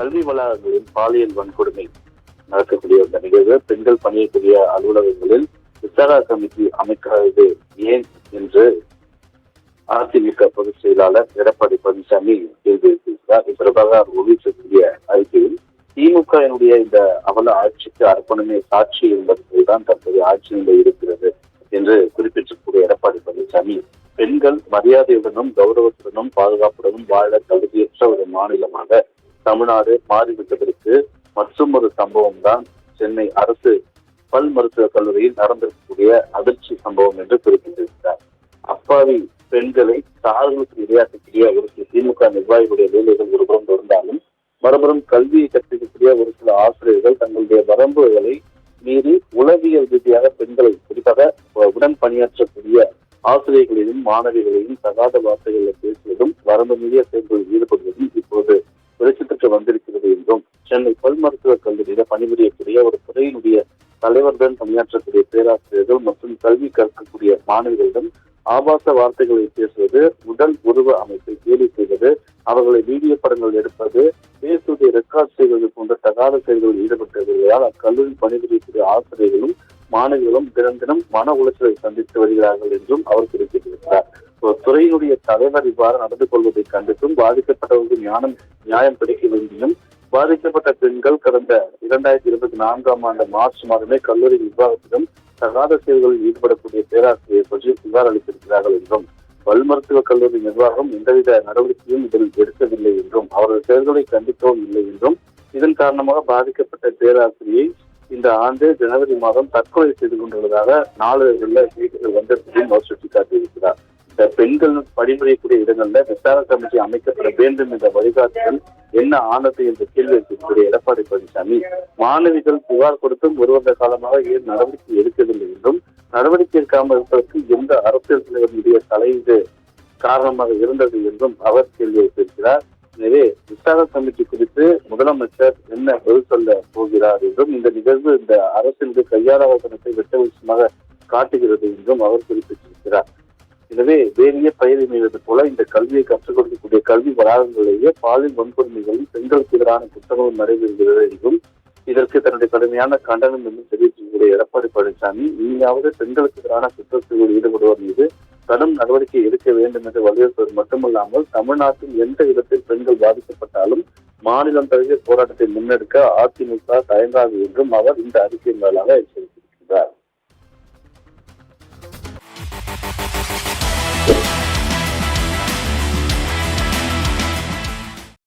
கல்வி வளாகங்களில் பாலியல் வன்கொடுமை நடக்கக்கூடிய இந்த நிகழ்வு பெண்கள் பணியக்கூடிய அலுவலகங்களில் விசாரணை கமிட்டி அமைக்காதது ஏன் என்று அதிமுக பொதுச் செயலாளர் எடப்பாடி பழனிசாமி கேள்வி எழுப்பியிருக்கிறார். இது தொடர்பாக அவர் வெளியிட்டிருக்கக்கூடிய அறிக்கையில் திமுகவினுடைய இந்த அவல ஆட்சிக்கு அர்ப்பணமே சாட்சி என்பதுதான் தற்போதைய ஆட்சி நிலை இருக்கிறது என்று குறிப்பிட்டிருக்கக்கூடிய எடப்பாடி பழனிசாமி, பெண்கள் மரியாதையுடனும் கௌரவத்துடனும் பாதுகாப்புடனும் வாழ தகுதியற்ற ஒரு மாநிலமாக தமிழ்நாடு மாறிவிட்டதற்கு மற்றும் ஒரு சம்பவம் தான் சென்னை அரசு பல் மருத்துவக் கல்லூரியில் நடந்திருக்கக்கூடிய அதிர்ச்சி சம்பவம் என்று குறிப்பிட்டிருக்கிறார். அப்பாவி பெண்களை சார்களுக்கு இரையாக்கக்கூடிய ஒரு சில திமுக நிர்வாகிகளுடைய வேலைகள் ஒருபுறம் தொடர்ந்தாலும் மறுபுறம் கல்வியை கற்பிக்கக்கூடிய ஒரு சில ஆசிரியர்கள் தங்களுடைய வரம்புகளை மீறி உளவியல் ரீதியாக பெண்களை குறிப்பாக உடன் பணியாற்றக்கூடிய ஆசிரியர்களையும் மாணவிகளையும் தகாத வார்த்தைகளில் பேசுவதும் வரம்பு மீறிய செயல்களில் ஈடுபடுவதும் இப்போது வெளிச்சத்திற்கு வந்திருக்கிறது என்றும், சென்னை பல் மருத்துவக் கல்லூரியில பணிபுரியக்கூடிய ஒரு துறையினுடைய தலைவருடன் பணியாற்றக்கூடிய பேராசிரியர்கள் மற்றும் கல்வி கற்கக்கூடிய மாணவிகளிடம் ஆபாச வார்த்தைகளை பேசுவது, உடல் உருவ அமைப்பை கேலி செய்வது, அவர்களை வீடியோ படங்கள் எடுப்பது, பேசுவதை ரெக்கார்ட் செய்வது போன்ற தகாத செயல்களில் ஈடுபட்டவர்களால் அக்கல்லூரி பணிபுரியக்கூடிய ஆசிரியர்களும் மாணவிகளும் தினம் தினம் மன உளைச்சலை சந்தித்து வருகிறார்கள் என்றும் அவர் குறிப்பிட்டிருக்கிறார். துறையினுடைய தலைவர் இவ்வாறு நடந்து கொள்வதை கண்டித்தும் பாதிக்கப்பட்டவர்களுக்கு நியாயம் கிடைக்க வேண்டியும் பாதிக்கப்பட்ட பெண்கள் கடந்த 2024ஆம் ஆண்டு மார்ச் மாதமே கல்லூரி நிர்வாகத்திடம் தகாத செயல்களில் ஈடுபடக்கூடிய பேராசிரியர் பற்றி புகார் அளித்திருக்கிறார்கள் என்றும், பல் மருத்துவக் கல்லூரி நிர்வாகம் எந்தவித நடவடிக்கையும் இதில் எடுக்கவில்லை என்றும், அவரது செயல்களை கண்டிக்கவும் இல்லை என்றும், இதன் காரணமாக பாதிக்கப்பட்ட பேராசிரியை இந்த ஆண்டு ஜனவரி மாதம் தற்கொலை செய்து கொண்டுள்ளதாக நாளிதழ்களில் செய்திகள் வந்திருப்பதையும் அவர் சுட்டிக்காட்டியிருக்கிறார். இந்த பெண்கள் பணிபுரியக்கூடிய இடங்களில் விசாரணை கமிட்டி அமைக்கப்பட வேண்டும் என்ற வழிகாட்டுதல் என்ன ஆனது என்ற கேள்வி எழுப்பக்கூடிய எடப்பாடி பழனிசாமி, மாணவிகள் புகார் கொடுத்தும் ஒரு வருட காலமாக ஏன் நடவடிக்கை எடுக்கவில்லை என்றும், நடவடிக்கை எடுக்காமல் இருப்பதற்கு எந்த அரசியல் தலைவருடைய தலையீடு காரணமாக இருந்தது என்றும் அவர் கேள்வி எழுப்பியிருக்கிறார். எனவே விசாரணை கமிட்டி குறித்து முதலமைச்சர் என்ன பதில் சொல்ல போகிறார் என்றும், இந்த நிகழ்வு இந்த அரசினுடைய கையாளவசனத்தை வெட்ட விஷயமாக காட்டுகிறது என்றும் அவர் குறிப்பிட்டிருக்கிறார். எனவே வேறிய பயிரை மீறது போல இந்த கல்வியை கற்றுக் கொடுக்கக்கூடிய கல்வி வளாகங்களிலேயே பாலியல் வன்கொடுமைகளும் பெண்களுக்கு எதிரான குற்றங்களும் நடைபெறுகிறது என்றும், இதற்கு தன்னுடைய கடுமையான கண்டனம் என்று தெரிவிக்கக்கூடிய எடப்பாடி பழனிசாமி, இனியாவது பெண்களுக்கு எதிரான குற்றத்தில் ஈடுபடுவோர் மீது கடும் நடவடிக்கை எடுக்க வேண்டும் என்று வலியுறுத்துவது மட்டுமல்லாமல் தமிழ்நாட்டில் எந்த இடத்தில் பெண்கள் பாதிக்கப்பட்டாலும் மாநிலம் தழுவிய போராட்டத்தை முன்னெடுக்க அதிமுக தயங்காது என்றும் அவர் இந்த அறிக்கையின் மேலாக எச்சரித்தார்.